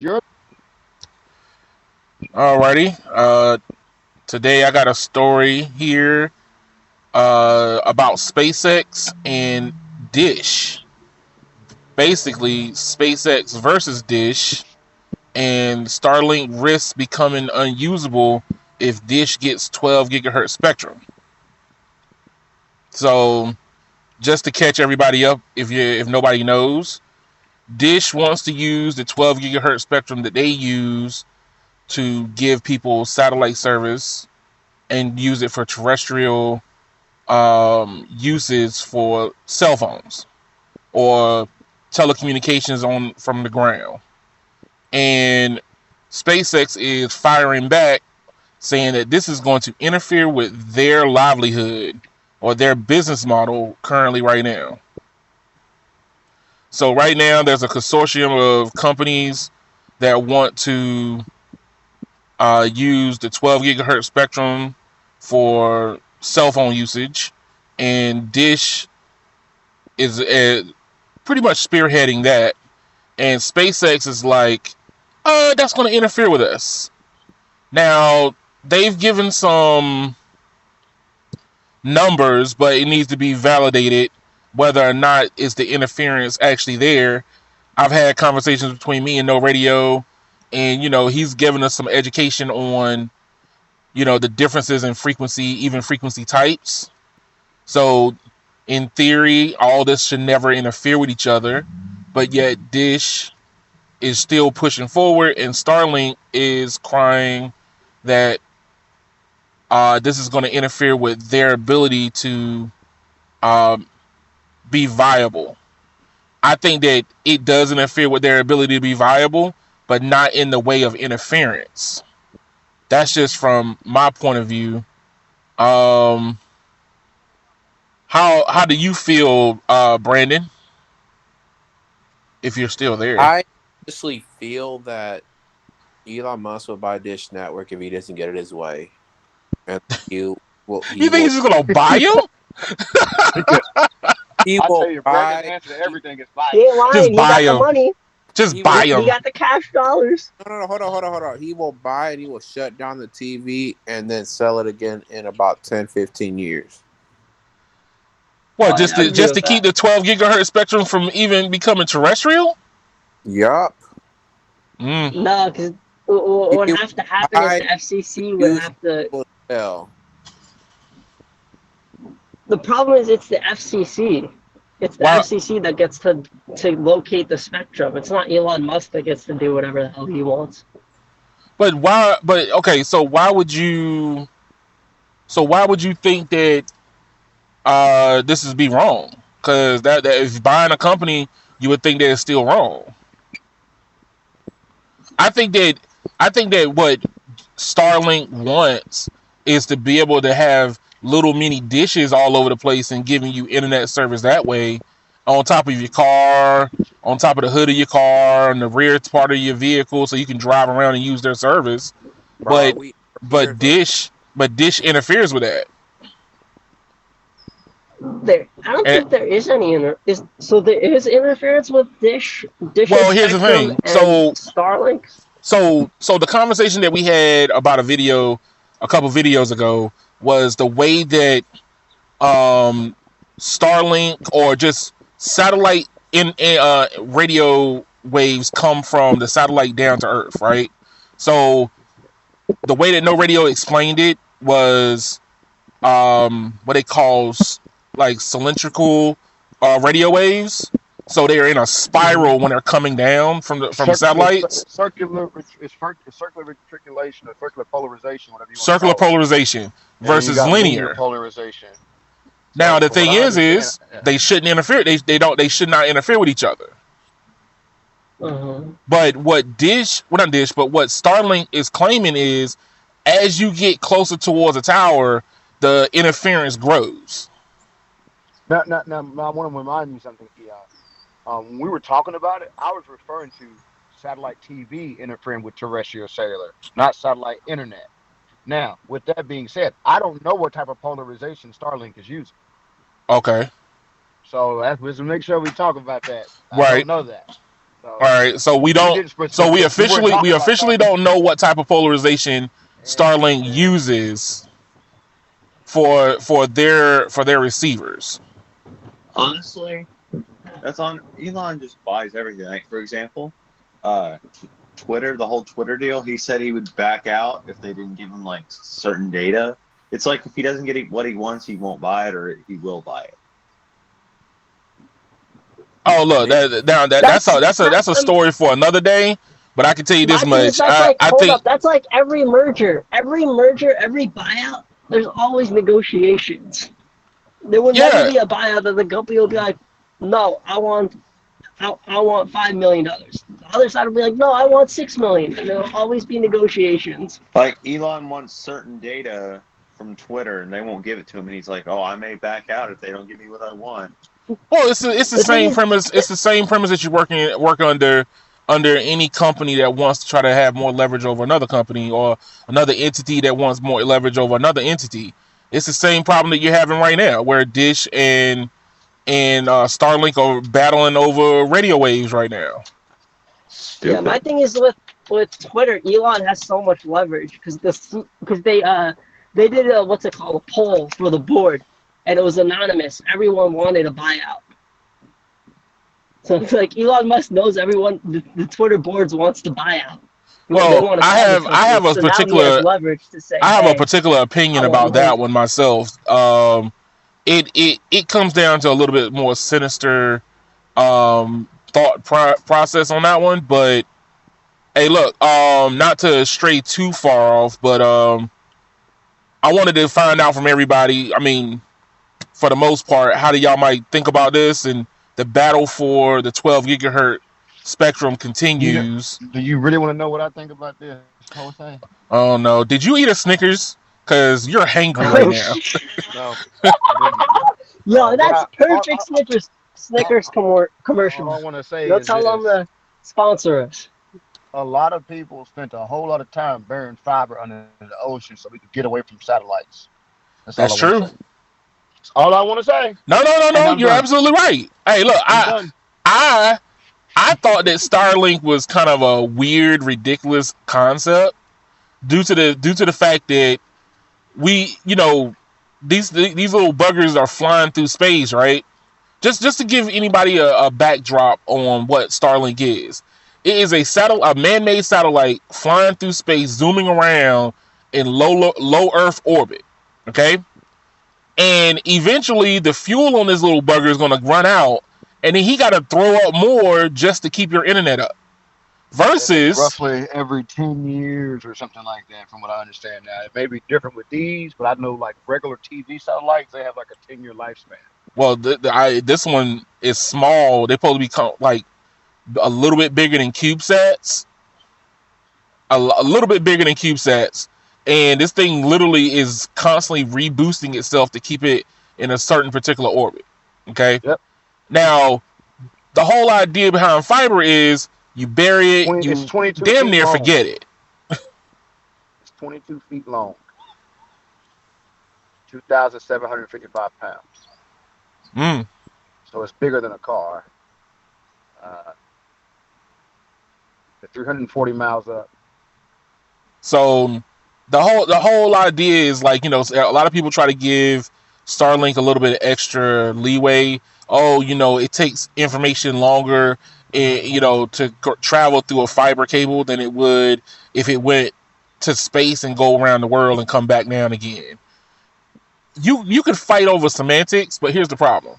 You're Alrighty. Today I got a story here about SpaceX and Dish. Basically, SpaceX versus Dish, and Starlink risks becoming unusable if Dish gets 12 gigahertz spectrum. So, just to catch everybody up, if nobody knows, Dish wants to use the 12 gigahertz spectrum that they use to give people satellite service and use it for terrestrial uses for cell phones or telecommunications on from the ground. And SpaceX is firing back, saying that this is going to interfere with their livelihood or their business model currently right now. So right now, there's a consortium of companies that want to use the 12 gigahertz spectrum for cell phone usage, and Dish is pretty much spearheading that. And SpaceX is like, that's going to interfere with us. Now, they've given some numbers, but it needs to be validated whether or not is the interference actually there. I've had conversations between me and No Radio, and he's given us some education on the differences in frequency, even frequency types. So in theory, all this should never interfere with each other, but yet Dish is still pushing forward, and Starlink is crying that this is going to interfere with their ability to um, be viable. I think that it does interfere with their ability to be viable, but not in the way of interference. That's just from my point of view. Um, how do you feel, Brandon? If you're still there, I honestly feel that Elon Musk will buy Dish Network if he doesn't get it his way, and he you think will he's just gonna buy him? because he I tell will you, Brandon's buy answer to he, everything is He fire. ain't Just lying. He buy got the him. money. Just he buy will He him. got the cash dollars. no, hold on. He will buy and he will shut down the TV and then sell it again in about 10-15 years. What? Oh Just yeah, I to agree just to with keep that. the 12 gigahertz spectrum from even becoming terrestrial? Yup. Mm. No, because what He would will have to happen is buy, the FCC would use, have to. will sell. The problem is it's the FCC. It's the Why? FCC that gets to locate the spectrum. It's not Elon Musk that gets to do whatever the hell he wants. But why? But okay. So why would you? So why would you think that this is be wrong? Because that if buying a company, you would think that it's still wrong. I think that I think that what Starlink wants is to be able to have little mini dishes all over the place and giving you internet service that way on top of your car, on top of the hood of your car, on the rear part of your vehicle, so you can drive around and use their service. Bro, But we but here's what Dish interferes with that. I don't And, think there is any is so there is interference with Dish's well, here's the spectrum thing. and Starlink. So the conversation that we had about a couple videos ago, was the way that Starlink or just satellite in radio waves come from the satellite down to Earth, right? So the way that No Radio explained it was what they call like cylindrical radio waves. So they're in a spiral when they're coming down from the satellites. Circular reticulation or circular polarization, whatever you want to Circular call it. polarization And then you versus got linear linear. polarization. Now So the from what thing I understand, is they shouldn't interfere. They should not interfere with each other. Uh-huh. But not Dish, but what Starlink is claiming is, as you get closer towards a tower, the interference grows. now, I want to remind you something, Keon. When we were talking about it, I was referring to satellite TV interfering with terrestrial cellular, not satellite internet. Now, with that being said, I don't know what type of polarization Starlink is using. Okay, So let's make sure we talk about that. I right. don't know that. All So right, so we we don't. didn't switch So we subjects. We weren't officially we talking about officially Starlink. don't know what type of polarization Starlink And uses for their receivers. Honestly, that's on Elon just buys everything. Like for example, uh, Twitter, the whole Twitter deal. He said he would back out if they didn't give him like certain data. It's like if he doesn't get what he wants, he won't buy it, or he will buy it. Oh look, They, that's That's a story for another day. But I can tell you this my thing is much. that's I like I hold think up. That's like every merger, every buyout. There's always negotiations. There will never yeah. be a buyout that the company will be like, no, I want $5 million. The other side will be like, no, I want 6 million. And there'll always be negotiations. Like Elon wants certain data from Twitter, and they won't give it to him, and he's like, "Oh, I may back out if they don't give me what I want." Well, it's the The thing same is, premise. It's the same premise that you work under any company that wants to try to have more leverage over another company or another entity that wants more leverage over another entity. It's the same problem that you're having right now, where Dish and Starlink are battling over radio waves right now. yeah, my Stupid. thing is with Twitter, Elon has so much leverage because they did a what's it called, a poll for the board, and it was anonymous. Everyone wanted a buyout. So it's like Elon Musk knows everyone. The Twitter boards wants to buy out. They Well, want to I sell the have I company. have a So now he has particular leverage to say, I have a "Hey, particular I opinion want about money." that one myself. It comes down to a little bit more sinister process on that one, but hey, look, not to stray too far off, but I wanted to find out from everybody. I mean, for the most part, how do y'all might think about this? And the battle for the 12 gigahertz spectrum you know, continues. do you really want to know what I think about this, Jose? Oh no, did you eat a Snickers? Cause you're hangry right Oh, No, now. no, I didn't. yo, What that's perfect all, Snickers all commercial. I want to say Go is tell them this: to sponsor us. a lot of people spent a whole lot of time burying fiber under the ocean so we could get away from satellites. That's all I That's want to say. true. That's all I want to say, No, no, no, and no. I'm You're done. absolutely right. Hey, look, I'm done. I, I thought that Starlink was kind of a weird, ridiculous concept due to the fact that these little buggers are flying through space, right? Just to give anybody a backdrop on what Starlink is, it is a man-made satellite flying through space, zooming around in low Earth orbit. Okay, and eventually the fuel on this little bugger is going to run out, and then he got to throw up more just to keep your internet up. And it's Versus, roughly every 10 years or something like that, from what I understand now. It may be different with these, but I know like regular TV satellites, they have like a 10-year lifespan. well, this one is small. They're supposed to be like a little bit bigger than CubeSats, a little bit bigger than CubeSats, and this thing literally is constantly reboosting itself to keep it in a certain particular orbit. Okay, Yep. now the whole idea behind fiber is you bury it, It's you 22 damn feet near long. forget it. It's 22 feet long, 2,755 pounds. Mm. So it's bigger than a car. Uh, the 340 miles up. So the whole idea is like, a lot of people try to give Starlink a little bit of extra leeway. Oh, it takes information longer, to travel through a fiber cable than it would if it went to space and go around the world and come back down again. You could fight over semantics, but here's the problem.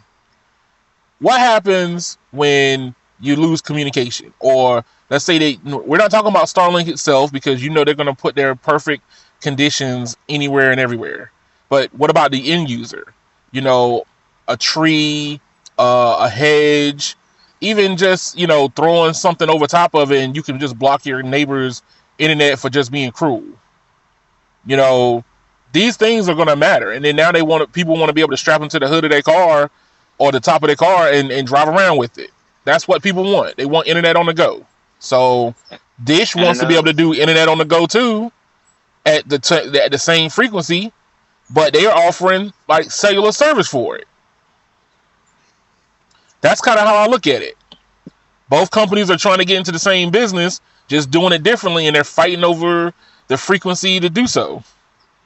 What happens when you lose communication? Or let's say we're not talking about Starlink itself, because they're going to put their perfect conditions anywhere and everywhere. But what about the end user? A tree, a hedge, even just throwing something over top of it, and you can just block your neighbor's internet for just being cruel. You know, these things are going to matter. And then now people want to be able to strap them to the hood of their car or the top of their car and drive around with it. That's what people want. They want internet on the go. So Dish And wants to be able another, to do internet on the go too at the same frequency, but they are offering like cellular service for it. That's kind of how I look at it. Both companies are trying to get into the same business, just doing it differently, and they're fighting over the frequency to do so.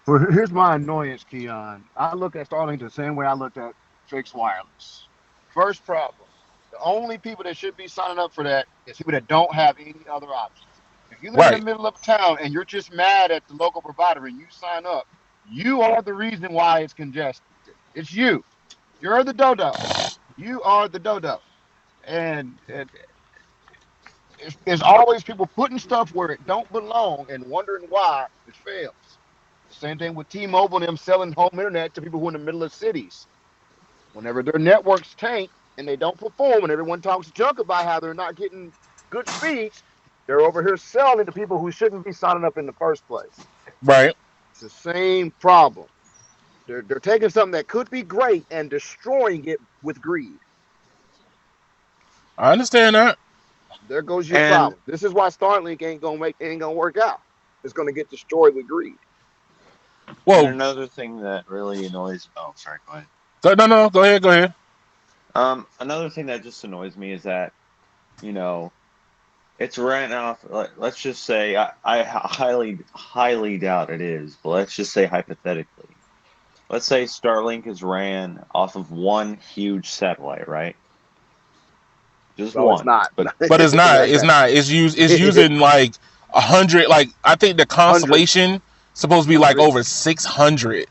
Well, here's my annoyance, Keon. I look at Starlink the same way I looked at fixed wireless. First problem: the only people that should be signing up for that is people that don't have any other options. If you live in the Right. middle of town and you're just mad at the local provider and you sign up, you are the reason why it's congested. It's you. You're the dodo. You are the dodo. And there's always people putting stuff where it don't belong and wondering why it fails. Same thing with T-Mobile and them selling home internet to people who are in the middle of cities. Whenever their networks tank and they don't perform, and everyone talks junk about how they're not getting good speeds, they're over here selling it to people who shouldn't be signing up in the first place. Right. It's the same problem. They're taking something that could be great and destroying it with greed. I understand that. There goes your And problem. This is why Starlink ain't gonna work out. It's gonna get destroyed with greed. and Well, another thing that really annoys. Oh, sorry. Go ahead. no. Go ahead. Go ahead. Another thing that just annoys me is that you know it's ran off. Let's just say I highly doubt it is, but let's just say hypothetically. Let's say Starlink is ran off of one huge satellite, right? Just So it's one. not. But But it's not. Like It's that. not. It's using like 100. Like I think the Hundreds. constellation supposed to be like over Hundreds. 600.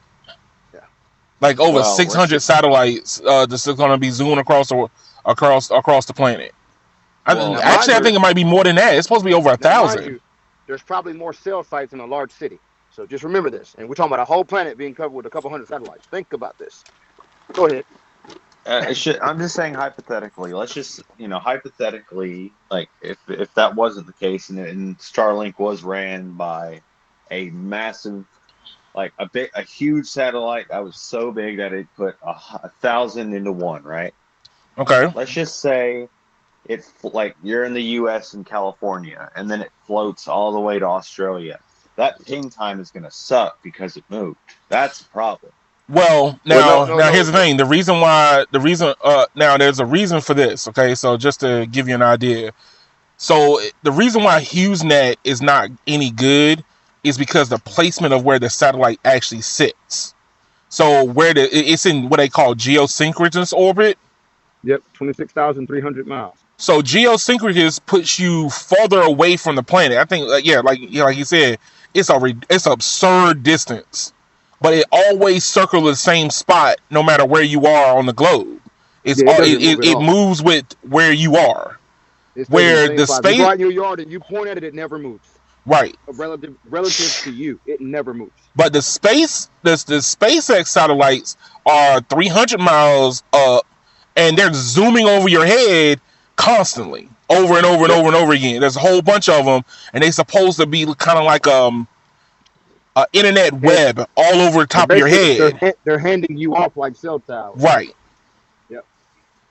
Yeah. Like over well, let's 600 just satellites. That's going to be zoomed across the planet. well, Now, let's Actually, mind I just think you, it might be more than that. It's supposed to be over a now mind thousand. you, there's probably more cell sites in a large city. So just remember this. And we're talking about a whole planet being covered with a couple hundred satellites. Think about this. Go ahead. it should. I'm just saying hypothetically. Let's just hypothetically, like if that wasn't the case, and Starlink was ran by a massive, like a huge satellite that was so big that it put 1,000 into one, right? Okay. Let's just say it's like you're in the U.S. and California, and then it floats all the way to Australia. That ping time is going to suck because it moved. That's the problem. Well, Well, no, now no, here's no, the no. thing. Now there's a reason for this. Okay, so just to give you an idea, so the reason why HughesNet is not any good is because the placement of where the satellite actually sits. So it's in what they call geosynchronous orbit. Yep, 26,300 miles. So geosynchronous puts you farther away from the planet. I think, like you said, it's absurd distance, but it always circles the same spot no matter where you are on the globe. Yeah, it doesn't move at It all. moves with where you are. It stays in the Where same the spot. If you go space, out in your yard and you point at it, it never moves. right? Relative to you, it never moves. But the SpaceX satellites are 300 miles up, and they're zooming over your head constantly, over and over and Yep. over and over again. There's a whole bunch of them, and they're supposed to be kind of like a internet And, web all over the and top of your basically, head, they're handing you off like cell towers. right? Yep.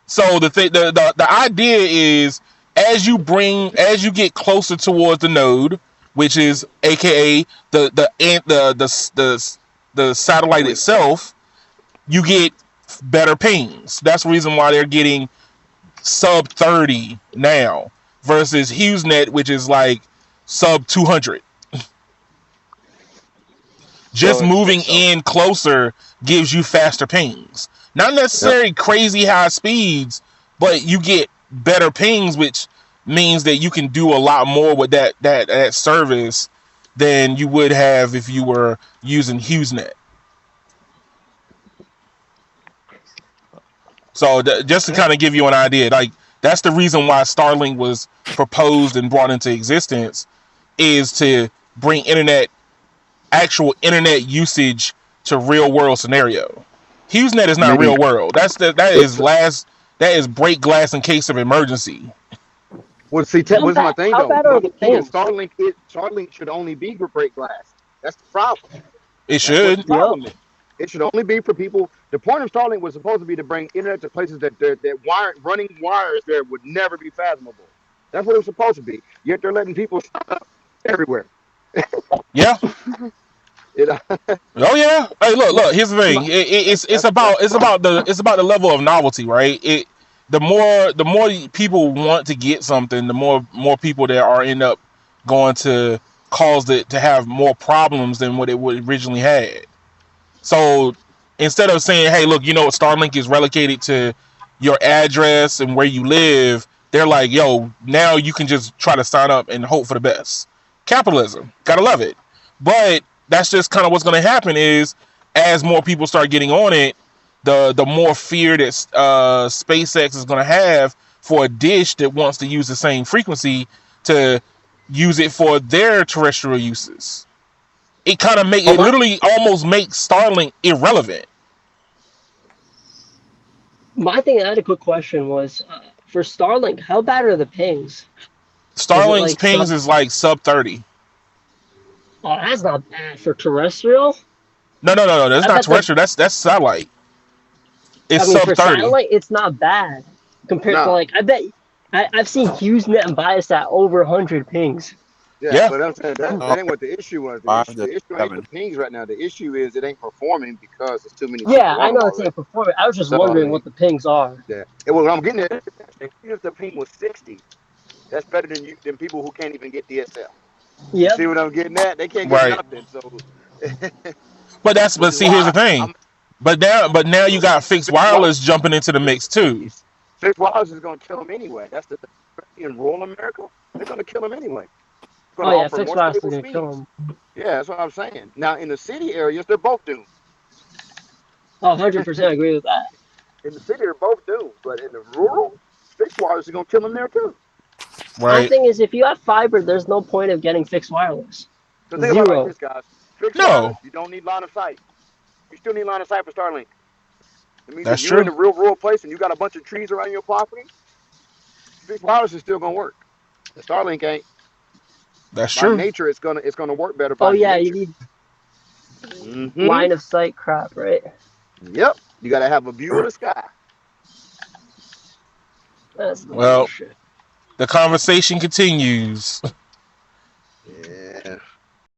So the idea is as you get closer towards the node, which is AKA the satellite Link. itself, you get better pings. That's the reason why they're getting sub 30 now versus HughesNet, which is like sub 200. So Just moving it's in closer gives you faster pings. Not Yep. necessarily crazy high speeds, but you get better pings, which means that you can do a lot more with that service than you would have if you were using HughesNet. So just to yeah. kind of give you an idea, like that's the reason why Starlink was proposed and brought into existence is to bring actual internet usage to real world scenario. HughesNet is not Meaning, real world. That is break glass in case of emergency. well, see, what's my thing How though? bad are the pings? Starlink should only be for break glass. That's the problem. It That's what the should. Yep. problem is. It should only be for people. The point of Starlink was supposed to be to bring internet to places that running wires there would never be fathomable. That's what it was supposed to be. Yet they're letting people everywhere. Yeah. It, Oh yeah. Hey, look. Here's the thing. my, It's that's the about problem. it's about the level of novelty, right? the more people want to get something, the more people that are end up going to cause it to have more problems than what it would originally had. So instead of saying, "Hey, look, you know what? Starlink is relocated to your address and where you live," they're like, "Yo, now you can just try to sign up and hope for the best." Capitalism, gotta love it. But that's just kind of what's going to happen is as more people start getting on it, the more fear that SpaceX is going to have for a dish that wants to use the same frequency to use it for their terrestrial uses. It kind of make Oh it my. literally almost makes Starlink irrelevant. My thing, I had a quick question was for Starlink, how bad are the pings? Is it Starlink's like pings sub? is like sub 30. Oh, that's not bad for terrestrial. No. That's I not bet the. terrestrial. That's satellite. It's I mean, sub for 30. satellite, it's not bad compared to No. like. I bet I've seen HughesNet and Bias at over 100 pings. Yeah, Yeah, but I'm saying Oh, that ain't what the issue was. five to The issue ain't the seven. pings right now. The issue is it ain't performing because there's too many Yeah, people on I them know it's already. ain't performing. I was just wondering So what the pings are. yeah, and what I'm getting at, if the ping was 60, that's better than people who can't even get DSL. You Yep. see what I'm getting at? They can't get right. nothing. So, But which is see, here's the why thing. I'm But now you got fixed fixed wireless. wireless jumping into the mix too. Fixed wireless is going to kill them anyway. That's the in rural America. They're going to kill them anyway. It's going Oh to yeah, offer fixed more wireless is stable gonna kill speeds. them. Yeah, that's what I'm saying. Now in the city areas, they're both doomed. Oh, 100% agree with that. In the city, they're both doomed. But in the rural, fixed wireless is going to kill them there too. My Right? thing is, if you have fiber, there's no point of getting fixed wireless. So think about it like Zero. this, guys. Fixed No, wireless, you don't need line of sight. You still need line of sight for Starlink. It means if that's you're in true. a real rural place and you got a bunch of trees around your property, fixed wireless is still going to work. The Starlink ain't. That's By true. nature, it's gonna work better Oh by yeah, you nature. need Mm-hmm. line of sight crap, right? Yep. You got to have a view of the sky. That's the Well, bullshit. the conversation continues. Yeah.